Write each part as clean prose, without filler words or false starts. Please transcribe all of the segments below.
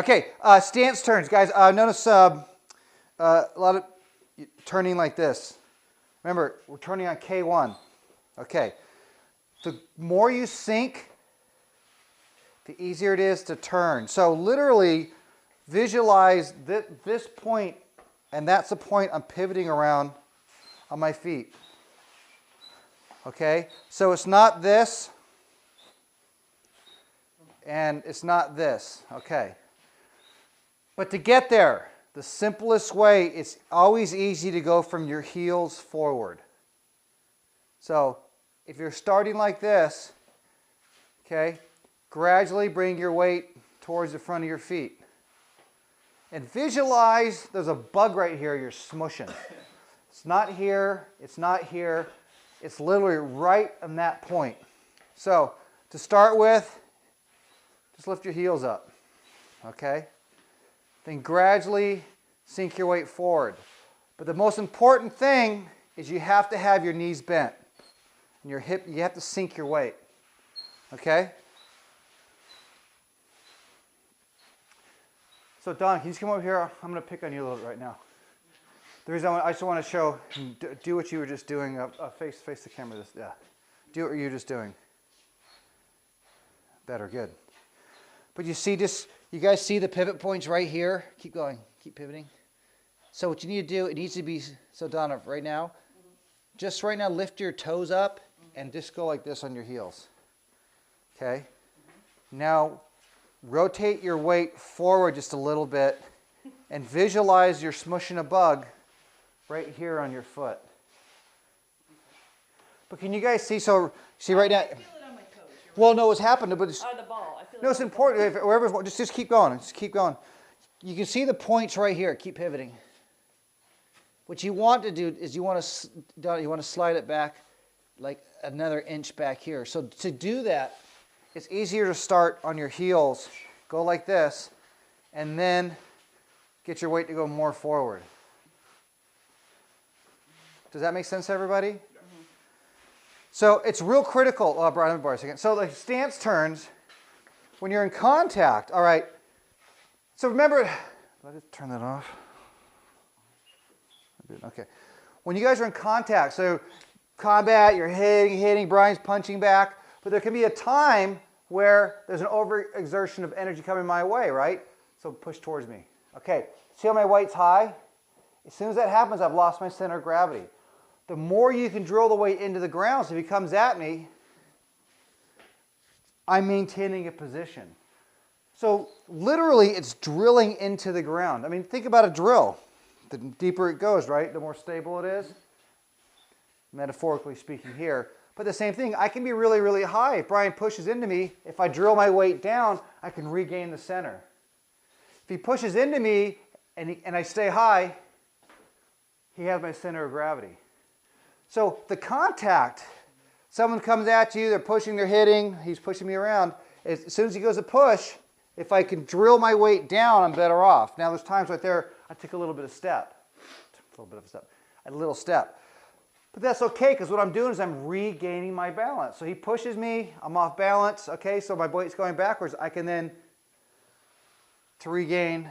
Okay, stance turns, guys. Notice a lot of turning like this. Remember, we're turning on K1. Okay, the more you sink, the easier it is to turn. So literally visualize this point, and that's the point I'm pivoting around on my feet. Okay, so it's not this, and it's not this. Okay. But to get there, the simplest way, it's always easy to go from your heels forward. So if you're starting like this, okay, gradually bring your weight towards the front of your feet. And visualize there's a bug right here you're smushing. It's not here, it's not here, it's literally right on that point. So to start with, just lift your heels up, okay? Then gradually sink your weight forward. But the most important thing is you have to have your knees bent. And your hip, you have to sink your weight. Okay? So Don, can you just come over here? I'm going to pick on you a little bit right now. The reason I just want to show, do what you were just doing. Face the camera. Yeah. Do what you were just doing. Better, good. But you see this, you guys see the pivot points right here? Keep going, keep pivoting. So what you need to do, it needs to be, so Donna, right now, just right now lift your toes up and just go like this on your heels. Okay? Now rotate your weight forward just a little bit and visualize you're smushing a bug right here on your foot. But can you guys see, so see right now? Well, no, what's happened, but it's, the ball. I feel no, it's important. If wherever, just keep going. Just keep going. You can see the points right here. Keep pivoting. What you want to do is you want to slide it back like another inch back here. So to do that, it's easier to start on your heels. Go like this, and then get your weight to go more forward. Does that make sense to everybody? So it's real critical. Oh, Brian, let me borrow a second. So the stance turns when you're in contact. All right. So remember, let it turn that off. Okay. When you guys are in contact, so combat, you're hitting, Brian's punching back, but there can be a time where there's an overexertion of energy coming my way, right? So push towards me. Okay. See how my weight's high? As soon as that happens, I've lost my center of gravity. The more you can drill the weight into the ground, so if he comes at me, I'm maintaining a position. So literally, it's drilling into the ground. I mean, think about a drill. The deeper it goes, right, the more stable it is. Metaphorically speaking here. But the same thing, I can be really, really high. If Brian pushes into me, if I drill my weight down, I can regain the center. If he pushes into me and I stay high, he has my center of gravity. So the contact, someone comes at you, they're pushing, they're hitting, he's pushing me around. As soon as he goes to push, if I can drill my weight down, I'm better off. Now there's times right there, I take a little bit of step. A little step. But that's okay, because what I'm doing is I'm regaining my balance. So he pushes me, I'm off balance, okay, so my weight's going backwards. I can then, to regain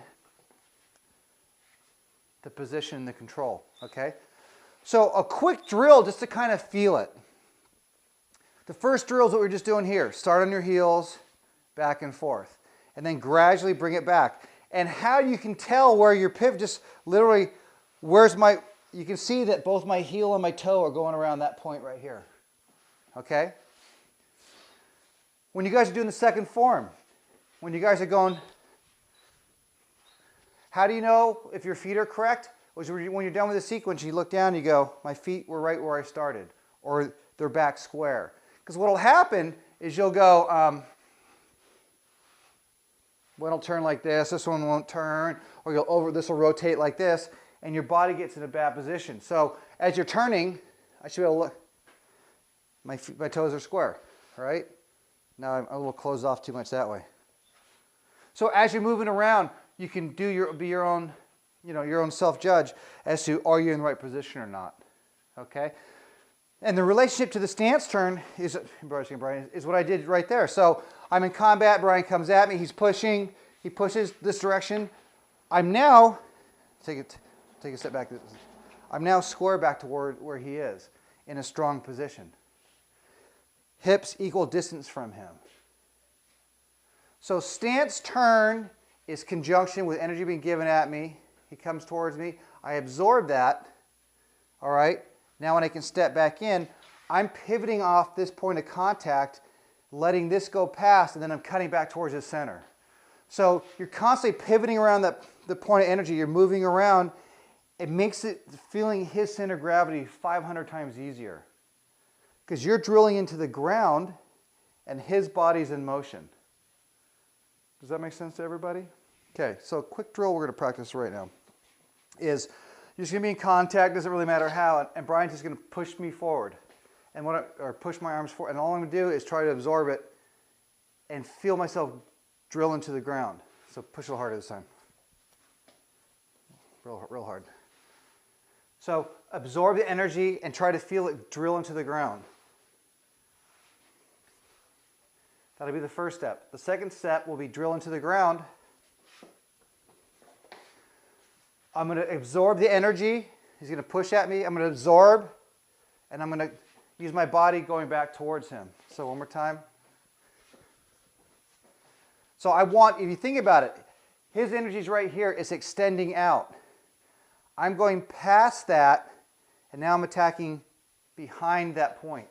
the position, the control, okay? So a quick drill just to kind of feel it. The first drill is what we're just doing here. Start on your heels, back and forth. And then gradually bring it back. And how you can tell where your pivot, just literally, where's my, you can see that both my heel and my toe are going around that point right here. Okay? When you guys are doing the second form, when you guys are going, how do you know if your feet are correct? When you're done with the sequence, you look down, you go, my feet were right where I started, or they're back square. Because what will happen is you'll go, one will turn like this one won't turn, or this will rotate like this, and your body gets in a bad position. So as you're turning, I should be able to look, my toes are square, all right? Now I'm a little closed off too much that way. So as you're moving around, you can be your own, your own self-judge as to are you in the right position or not, okay? And the relationship to the stance turn is what I did right there. So I'm in combat, Brian comes at me, he's pushing, He pushes this direction. I'm now, take a step back. I'm now square back to where he is in a strong position. Hips equal distance from him. So stance turn is conjunction with energy being given at me. He comes towards me. I absorb that. All right. Now when I can step back in, I'm pivoting off this point of contact, letting this go past, and then I'm cutting back towards the center. So you're constantly pivoting around the point of energy. You're moving around. It makes it feeling his center of gravity 500 times easier because you're drilling into the ground and his body's in motion. Does that make sense to everybody? Okay, so a quick drill we're going to practice right now is you're just going to be in contact, doesn't really matter how, and Brian's just going to push me forward or push my arms forward, and all I'm going to do is try to absorb it and feel myself drill into the ground. So push a little harder this time. Real hard. So absorb the energy and try to feel it drill into the ground. That'll be the first step. The second step will be drill into the ground. I'm going to absorb the energy. He's going to push at me. I'm going to absorb, and I'm going to use my body going back towards him. So one more time. So I want, if you think about it, his energy is right here. It's extending out. I'm going past that, and now I'm attacking behind that point.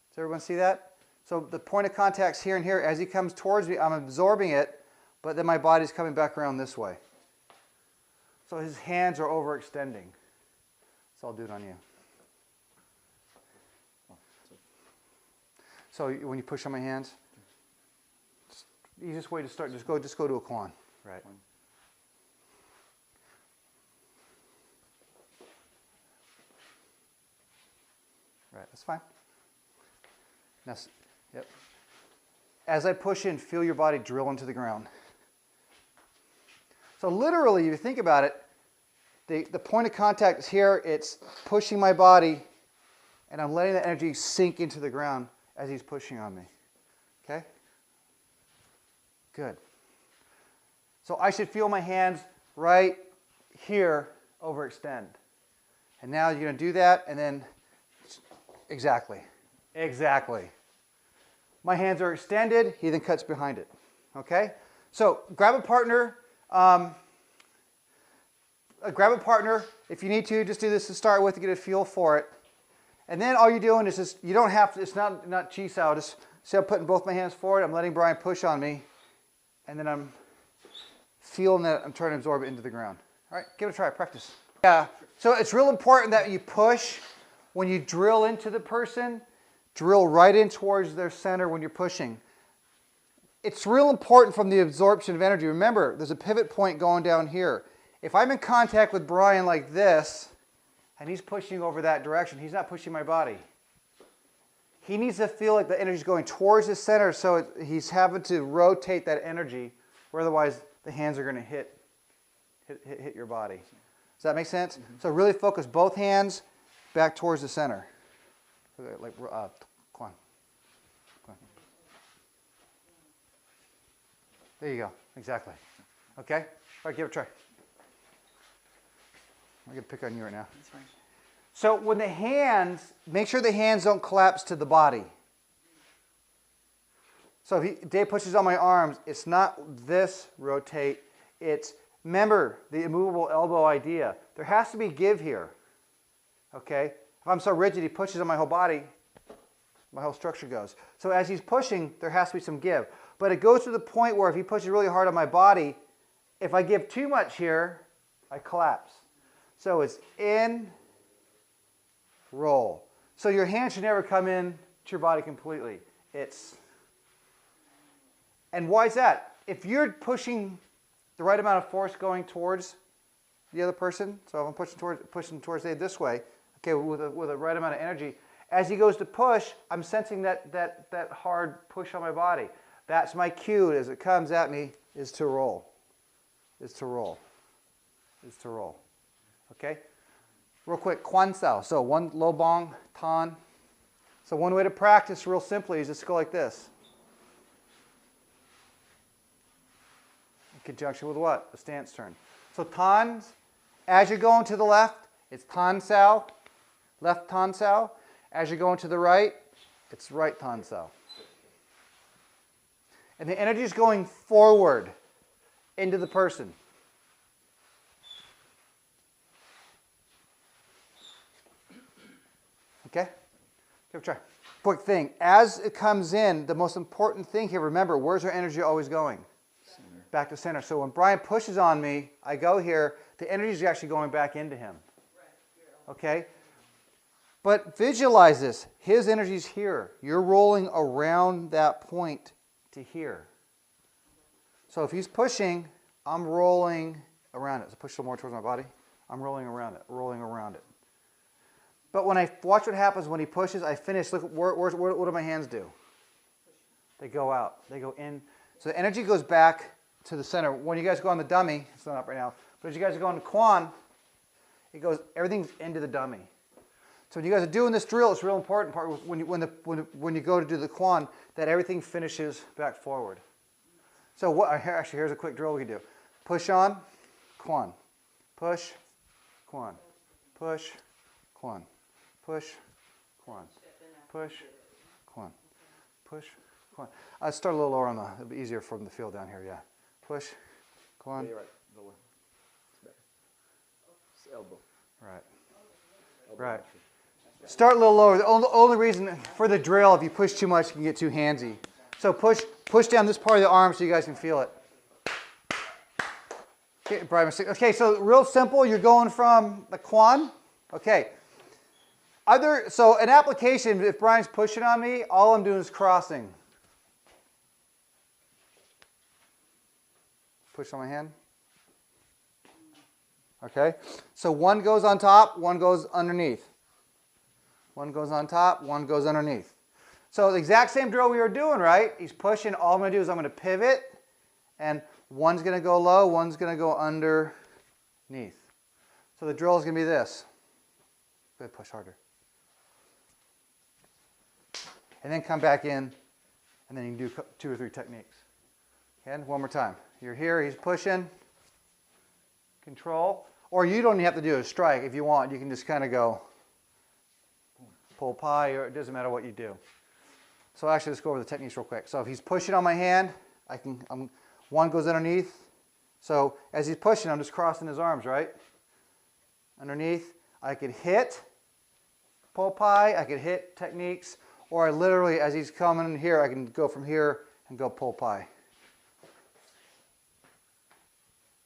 Does everyone see that? So the point of contact's here and here. As he comes towards me, I'm absorbing it, but then my body's coming back around this way. So his hands are overextending. So I'll do it on you. So when you push on my hands, the easiest way to start, just go to a Quan. Right. Right, that's fine. Now, yep. As I push in, feel your body drill into the ground. So literally, if you think about it, the point of contact is here. It's pushing my body, and I'm letting the energy sink into the ground as he's pushing on me. Okay? Good. So I should feel my hands right here overextend. And now you're going to do that, and then exactly. My hands are extended. He then cuts behind it. Okay? So grab a partner. Grab a partner. If you need to, just do this to start with to get a feel for it. And then all you're doing is just, you don't have to, it's not chi sao. Just see I'm putting both my hands forward. I'm letting Brian push on me. And then I'm feeling that I'm trying to absorb it into the ground. All right, give it a try. Practice. Yeah. So it's real important that you push when you drill into the person. Drill right in towards their center when you're pushing. It's real important from the absorption of energy. Remember, there's a pivot point going down here. If I'm in contact with Brian like this, and he's pushing over that direction, he's not pushing my body. He needs to feel like the energy is going towards the center, so he's having to rotate that energy, or otherwise the hands are going to hit your body. Does that make sense? Mm-hmm. So really focus both hands back towards the center. Like, come on. There you go. Exactly. Okay? All right, give it a try. I'm going to pick on you right now. That's fine. So when the hands, make sure the hands don't collapse to the body. So if Dave pushes on my arms, it's not this rotate. It's, remember the immovable elbow idea. There has to be give here. Okay? If I'm so rigid, he pushes on my whole body, my whole structure goes. So as he's pushing, there has to be some give. But it goes to the point where if he pushes really hard on my body, if I give too much here, I collapse. So it's in, roll. So your hand should never come in to your body completely. And why is that? If you're pushing the right amount of force going towards the other person, so if I'm pushing towards Dave this way, okay, with a right amount of energy, as he goes to push, I'm sensing that hard push on my body. That's my cue as it comes at me is to roll. Okay? Real quick, Quan Sao. So one low bong, tan. So one way to practice real simply is just go like this. conjunction with what? The stance turn. So tons, as you're going to the left, it's tan sao, left tan sao. As you're going to the right, it's right tan sao. And the energy is going forward into the person. Okay? Give it a try. Quick thing. As it comes in, the most important thing here, remember, where's our energy always going? Center. Back to center. So when Brian pushes on me, I go here, the energy is actually going back into him. Okay? But visualize this. His energy is here. You're rolling around that point to here. So if he's pushing, I'm rolling around it. So push a little more towards my body. I'm rolling around it, rolling around it. But when I watch what happens when he pushes, I finish. Look, what do my hands do? They go out. They go in. So the energy goes back to the center. When you guys go on the dummy, it's not up right now, but as you guys go on the Quan, it goes, everything's into the dummy. So when you guys are doing this drill, it's a real important part when you go to do the Quan, that everything finishes back forward. So what? Actually, here's a quick drill we can do. Push on, Quan. Push, Quan. Push, Quan. Push, Quan. Push, Quan. Push, Quan. I'll start a little lower on the, it'll be easier from the field down here, yeah. Push, Quan. Yeah, you're right. Lower. It's better. It's elbow. Right. Elbow. Right. Start a little lower. The only reason for the drill, if you push too much, you can get too handsy. So push down this part of the arm so you guys can feel it. Okay, Brian, okay, so real simple. You're going from the Quan. Okay. So an application, if Brian's pushing on me, all I'm doing is crossing. Push on my hand. Okay. So one goes on top, one goes underneath. One goes on top, one goes underneath. So the exact same drill we were doing, right? He's pushing. All I'm going to do is I'm going to pivot, and one's going to go low, one's going to go underneath. So the drill is going to be this. Go ahead, push harder. And then come back in, and then you can do 2 or 3 techniques. Okay, one more time. You're here, he's pushing, control. Or you don't even have to do a strike. If you want, you can just kind of go pull pie, or it doesn't matter what you do. So actually, let's go over the techniques real quick. So if he's pushing on my hand, one goes underneath. So as he's pushing, I'm just crossing his arms, right? Underneath, I could hit pull pie, I could hit techniques, or I literally, as he's coming in here, I can go from here and go pull pie.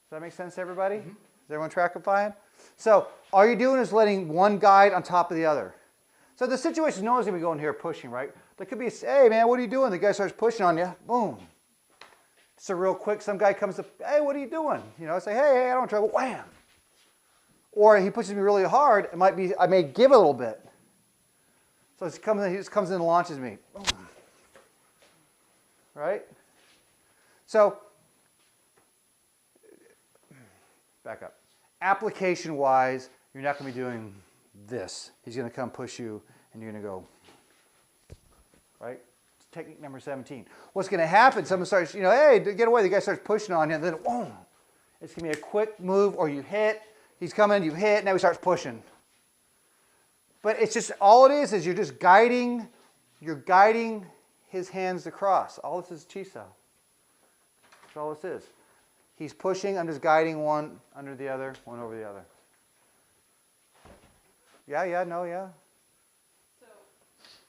Does that make sense to everybody? Mm-hmm. Is everyone tracking fine? So all you're doing is letting one guide on top of the other. So the situation, no one's going to be going here pushing, right? There could be, hey man, what are you doing? The guy starts pushing on you, boom. So real quick, some guy comes up, hey, what are you doing? You know, I say, hey, I don't trouble, wham. Or he pushes me really hard, it might be, I may give a little bit. So he just comes in and launches me, boom. Right? So, back up. Application-wise, you're not going to be doing this. He's going to come push you, and you're going to go, right? It's technique number 17. What's going to happen, someone starts, you know, hey, get away. The guy starts pushing on you, and then, boom. It's going to be a quick move, or you hit. He's coming, you hit, now he starts pushing. But it's just, all it is you're just guiding, his hands across. All this is Chi Sao. That's all this is. He's pushing, I'm just guiding one under the other, one over the other. Yeah, no, yeah. So,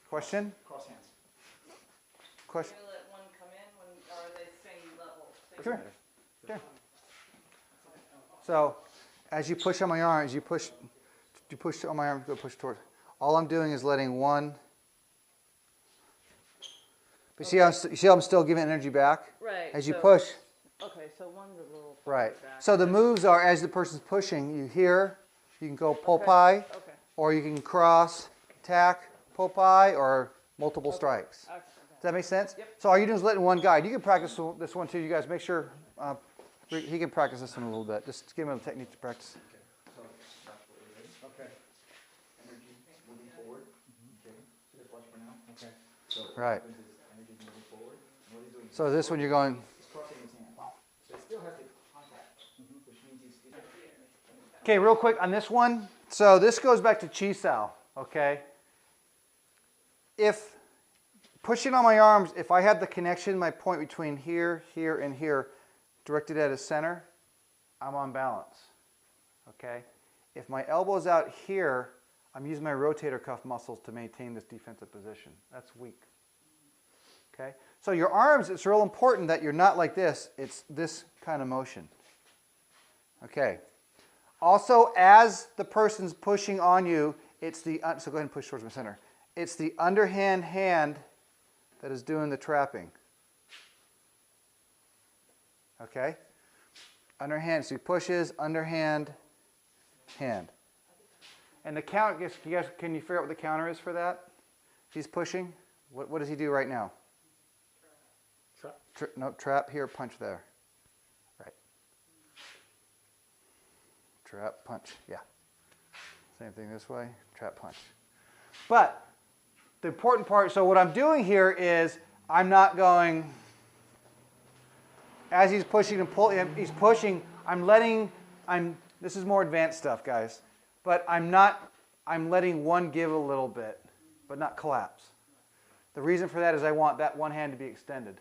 question? Cross hands. Question? Are you going to let one come in, or are they same level? Sure. Sure. So, as you push on my arm, you push on my arm, go push toward. All I'm doing is letting one. But Okay. you see how I'm still giving energy back? Right. As you push. Okay, so one's a little Right. back. So the moves are, as the person's pushing, you can go pull Okay. pie, Okay. or you can cross, attack, pull pie, or multiple strikes. Okay. Does that make sense? Yep. So all you're doing is letting one guide. You can practice this one too. You guys make sure he can practice this one a little bit. Just give him a technique to practice. Okay. Energy moving forward. Okay. So just watch for now. Okay. So Right. energy moving forward. What are you doing? So this one you're going. He's crossing his hand. So it's still has the contact, which means he's. Okay, real quick on this one. So this goes back to Chisao, okay? If pushing on my arms, if I have the connection, my point between here, here, and here, directed at a center, I'm on balance, okay? If my elbow's out here, I'm using my rotator cuff muscles to maintain this defensive position. That's weak, okay? So your arms, it's real important that you're not like this. It's this kind of motion, okay? Also, as the person's pushing on you, it's the, so go ahead and push towards my center. It's the underhand hand that is doing the trapping. Okay? Underhand, so he pushes, underhand, hand. And the count, you guys, can you figure out what the counter is for that? He's pushing. What does he do right now? Trap. No, trap here, punch there. Right. Trap, punch, yeah. Same thing this way, trap, punch. But the important part, so what I'm doing here is I'm not going, as he's pushing and pulling, he's pushing, this is more advanced stuff, guys. But I'm letting one give a little bit, but not collapse. The reason for that is I want that one hand to be extended.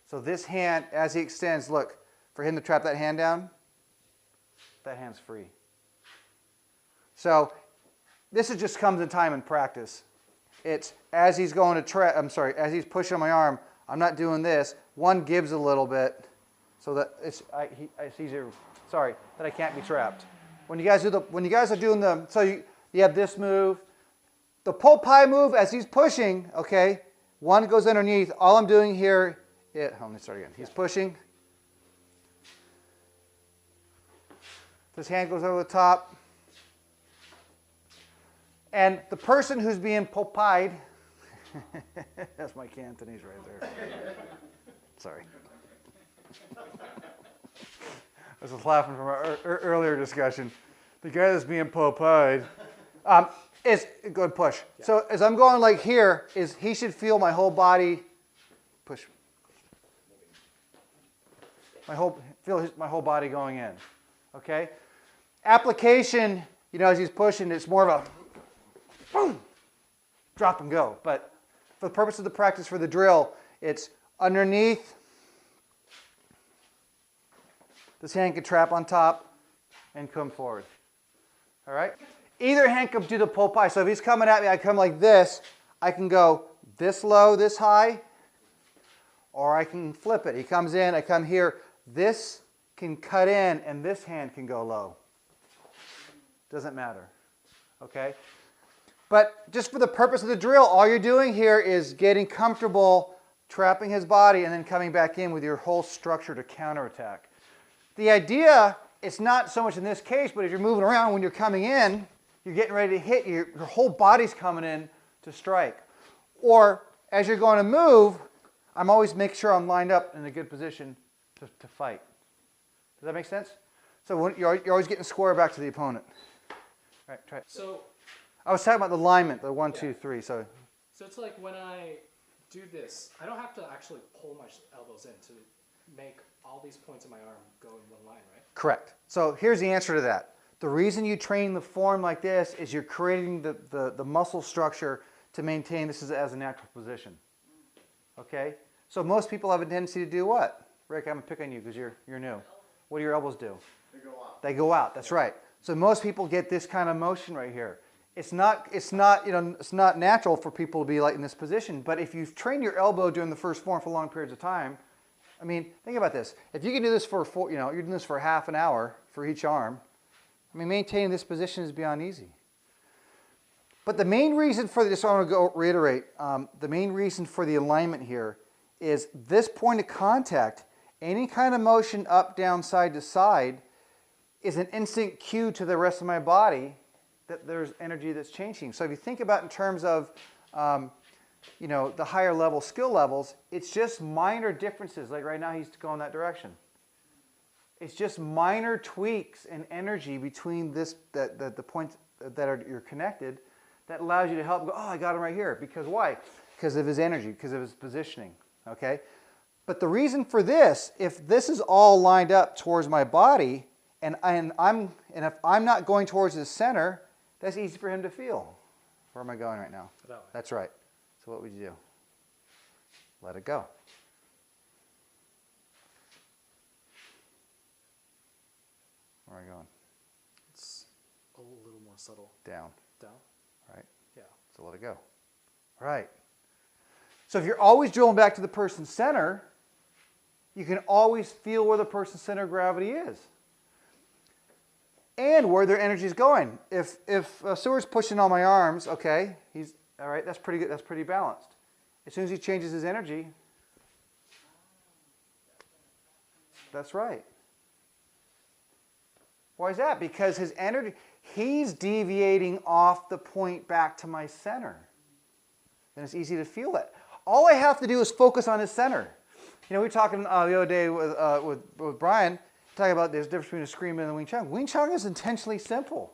So this hand, as he extends, look, for him to trap that hand down, that hand's free. So this just comes in time and practice. It's as he's going to trap, as he's pushing on my arm, I'm not doing this. One gives a little bit so that it's easier, that I can't be trapped. When you guys are doing the, so you have this move, the Popeye move as he's pushing, okay, one goes underneath. All I'm doing here, let me start again. He's pushing. This hand goes over the top. And the person who's being Popeyed, that's my Cantonese right there. Sorry. I was laughing from our earlier discussion. The guy that's being Popeyed is, go and push. Yeah. So as I'm going like here, he should feel my whole body push. Feel my whole body going in, okay? Application, as he's pushing, it's more of a boom, drop and go. But for the purpose of the practice for the drill, it's underneath. This hand can trap on top and come forward. All right? Either hand can do the Popeye. So if he's coming at me, I come like this. I can go this low, this high, or I can flip it. He comes in, I come here. This can cut in, and this hand can go low. Doesn't matter, okay? But just for the purpose of the drill, all you're doing here is getting comfortable, trapping his body, and then coming back in with your whole structure to counterattack. The idea, it's not so much in this case, but as you're moving around, when you're coming in, you're getting ready to hit, your whole body's coming in to strike. Or as you're going to move, I'm always making sure I'm lined up in a good position to fight. Does that make sense? So when you're always getting square back to the opponent. All right, try it. So I was talking about the alignment, the 1, 2, 3. So it's like when I do this, I don't have to actually pull my elbows in to make all these points in my arm go in one line, right? Correct. So here's the answer to that. The reason you train the form like this is you're creating the muscle structure to maintain this as a natural position. Okay? So most people have a tendency to do what? Rick, I'm going to pick on you because you're new. What do your elbows do? they go out. They go out. That's right. So most people get this kind of motion right here. It's not natural for people to be like in this position. But if you've trained your elbow during the first form for long periods of time, I mean, think about this. If you can do this for you're doing this for half an hour for each arm. I mean, maintaining this position is beyond easy. But the main reason for this, I want to go reiterate. The main reason for the alignment here is this point of contact. Any kind of motion up, down, side to side is an instant cue to the rest of my body that there's energy that's changing. So if you think about in terms of, the higher level skill levels, it's just minor differences. Like right now, he's going that direction. It's just minor tweaks in energy between the points that you're connected that allows you to help go, oh, I got him right here. Because why? Because of his energy, because of his positioning. Okay? But the reason for this, if this is all lined up towards my body, and if I'm not going towards the center, that's easy for him to feel. Where am I going right now? That way. That's right. So what would you do? Let it go. Where am I going? It's a little more subtle. Down. Down? Right? Yeah. So let it go. Right. So if you're always drilling back to the person's center, you can always feel where the person's center of gravity is. And where their energy is going. If Seward's pushing on my arms, okay, he's all right, that's pretty good, that's pretty balanced. As soon as he changes his energy, that's right. Why is that? Because his energy, he's deviating off the point back to my center. And it's easy to feel that. All I have to do is focus on his center. You know, we were talking the other day with Brian, talking about there's a difference between a Scream and the Wing Chun. Wing Chun is intentionally simple.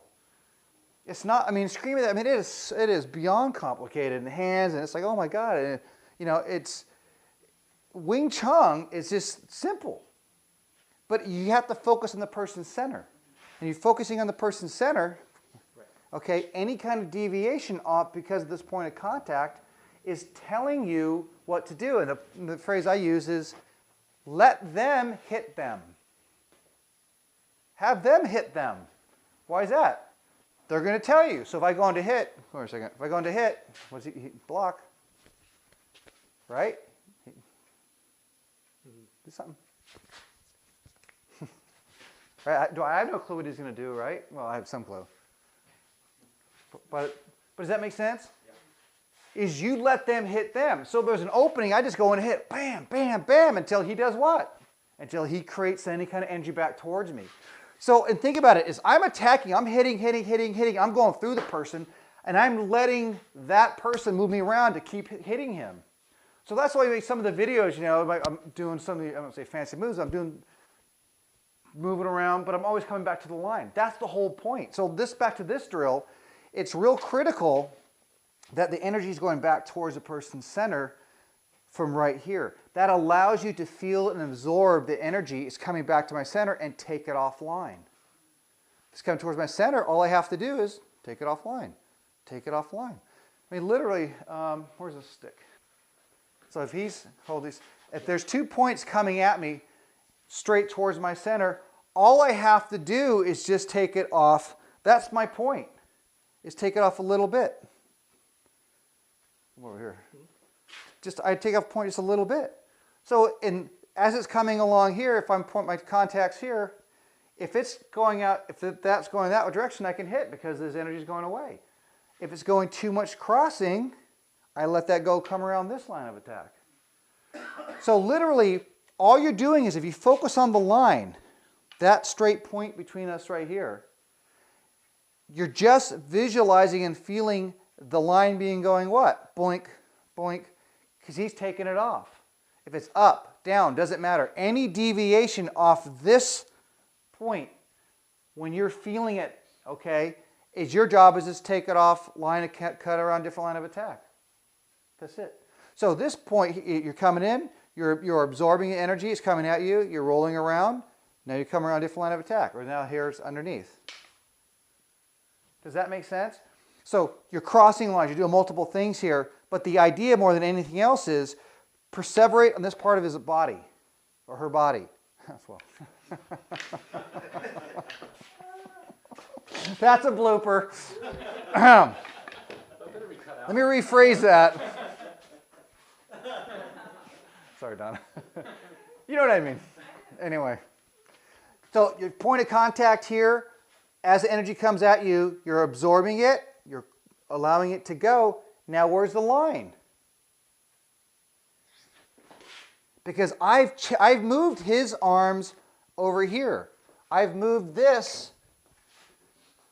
It's not, I mean, Screaming, I mean, it is beyond complicated in the hands, and it's like, oh my God. And, you know, Wing Chun is just simple. But you have to focus on the person's center. And you're focusing on the person's center, okay, any kind of deviation off because of this point of contact is telling you what to do. And the phrase I use is, let them hit them. Have them hit them. Why is that? They're going to tell you. So if I go on to hit, hold on a second. If I go on to hit, what's he block? Right? Do something. Right? I have no clue what he's going to do, right? Well, I have some clue. But does that make sense? Yeah. Is you let them hit them. So if there's an opening, I just go and hit, bam, bam, bam, until he does what? Until he creates any kind of energy back towards me. So, and think about it, is I'm attacking, I'm hitting, I'm going through the person, and I'm letting that person move me around to keep hitting him. So that's why some of the videos, you know, I'm doing some of the, I don't say fancy moves, I'm doing moving around, but I'm always coming back to the line. That's the whole point. So back to this drill, it's real critical that the energy is going back towards the person's center from right here. That allows you to feel and absorb the energy. It's coming back to my center and take it offline. If it's coming towards my center, all I have to do is take it offline. Take it offline. I mean, literally, where's the stick? So if there's 2 points coming at me straight towards my center, all I have to do is just take it off. That's my point, is take it off a little bit. Come over here. I take off point just a little bit. So as it's coming along here, if I'm pointing my contacts here, if it's going out, if that's going that direction, I can hit because this energy is going away. If it's going too much crossing, I let that go come around this line of attack. So literally, all you're doing is if you focus on the line, that straight point between us right here, you're just visualizing and feeling the line being going what? Boink, boink, because he's taking it off. If it's up, down, doesn't matter. Any deviation off this point, when you're feeling it, okay, your job is just take it off, line of cut around different line of attack. That's it. So this point, you're coming in, you're absorbing energy, it's coming at you, you're rolling around, now you come around a different line of attack, or now here's underneath. Does that make sense? So you're crossing lines, you're doing multiple things here, but the idea more than anything else is perseverate on this part of his body, or her body. Well. That's a blooper. Let me rephrase that. Sorry, Donna. You know what I mean. Anyway. So your point of contact here, as the energy comes at you, you're absorbing it, you're allowing it to go. Now where's the line? Because I've moved his arms over here. I've moved this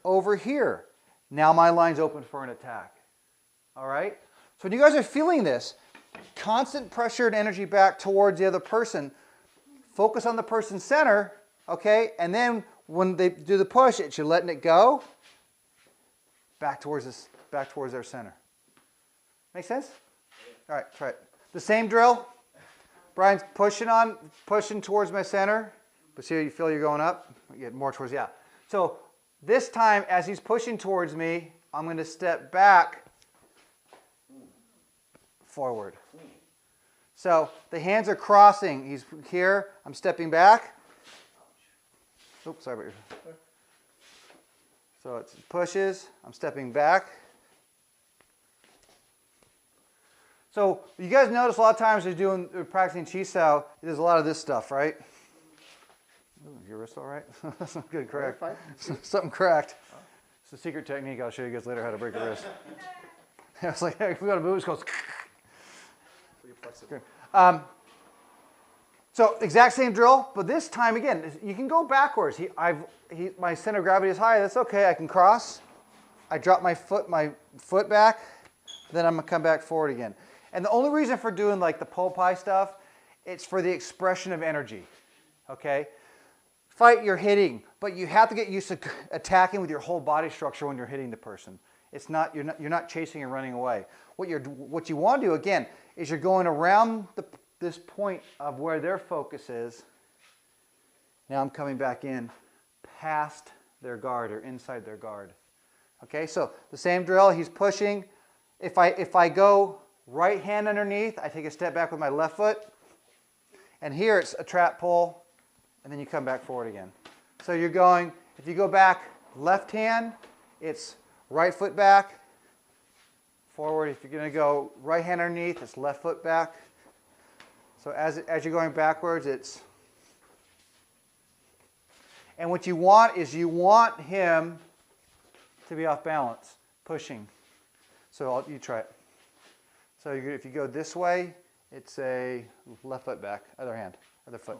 over here. Now my line's open for an attack. All right? So when you guys are feeling this, constant pressure and energy back towards the other person, focus on the person's center, okay? And then when they do the push, you're letting it go back towards their center. Make sense? All right, try it. The same drill. Brian's pushing towards my center. But see how you feel you're going up? You get more towards, yeah. So this time, as he's pushing towards me, I'm going to step back forward. So the hands are crossing. He's here. I'm stepping back. Oops, sorry about your. So it pushes. I'm stepping back. So you guys notice a lot of times as you're practicing Chi Sao, there's a lot of this stuff, right? Ooh, your wrist all right? Something good cracked. Something cracked. It's a secret technique. I'll show you guys later how to break a wrist. I was like, hey, we got to move. It goes. So exact same drill, but this time again, you can go backwards. My center of gravity is high. That's okay. I can cross. I drop my foot back. Then I'm gonna come back forward again. And the only reason for doing like the pole pie stuff, it's for the expression of energy. Okay. Fight, you're hitting, but you have to get used to attacking with your whole body structure when you're hitting the person. It's not you're not chasing and running away. What you want to do again is you're going around this point of where their focus is. Now I'm coming back in past their guard or inside their guard. Okay, so the same drill. He's pushing. If I go right hand underneath, I take a step back with my left foot, and here it's a trap pull, and then you come back forward again. So you're going. If you go back left hand, it's right foot back. Forward. If you're going to go right hand underneath, it's left foot back. So as you're going backwards, it's. And what you want is you want him to be off balance, pushing. So you try it. So if you go this way, it's a left foot back, other hand, other foot.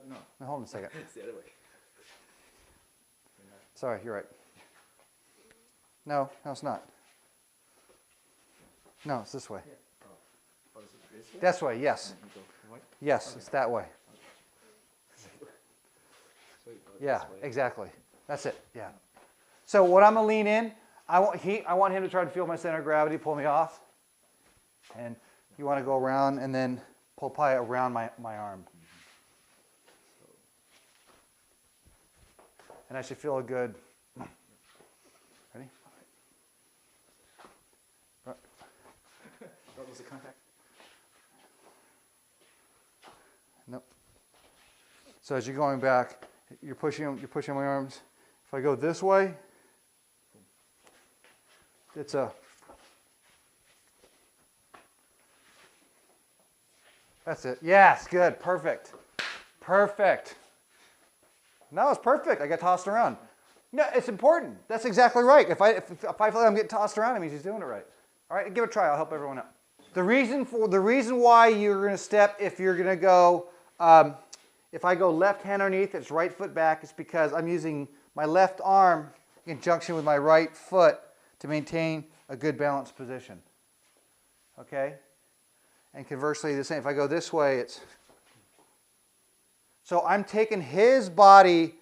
No. Now, hold on a second. It's the other way. Sorry, you're right. No, it's not. No, it's this way. Oh, is it this way? This way, yes. And you go right? Yes, it's that way. So you go Yeah, this way. exactly. That's it, yeah. So what I'm going to lean in, I want him to try to feel my center of gravity, pull me off. And you want to go around and then pull pie around my arm. And I should feel a good. Ready? What was the contact? Nope. So as you're going back, you're pushing my arms. If I go this way, it's a. That's it. Yes, good, perfect, perfect. No, it's perfect. I got tossed around. No, it's important. That's exactly right. If I feel like I'm getting tossed around, it means he's doing it right. All right, give it a try. I'll help everyone out. The reason why you're going to step if you're going to go, if I go left hand underneath, it's right foot back. It's because I'm using my left arm in conjunction with my right foot to maintain a good balanced position. Okay? And conversely, the same. If I go this way, it's. So I'm taking his body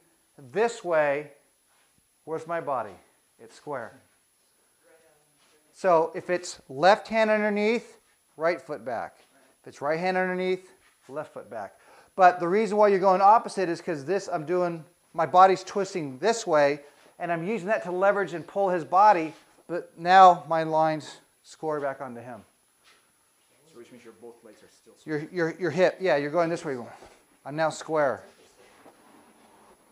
this way. Where's my body? It's square. So if it's left hand underneath, right foot back. If it's right hand underneath, left foot back. But the reason why you're going opposite is because my body's twisting this way, and I'm using that to leverage and pull his body, but now my line's square back onto him. So which means your both legs are still square. Your hip, yeah, you're going this way. I'm now square.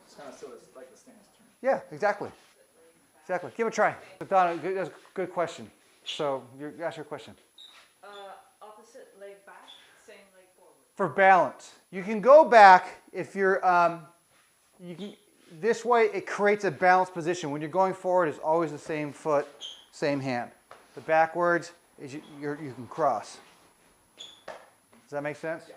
It's kind of so it's like the stance turn. Yeah, exactly. Exactly. Give it a try. Donna, that's a good question. So ask your question. Opposite leg back, same leg forward. For balance, you can go back if you're. This way, it creates a balanced position. When you're going forward, it's always the same foot, same hand. The backwards is you can cross. Does that make sense? Yeah.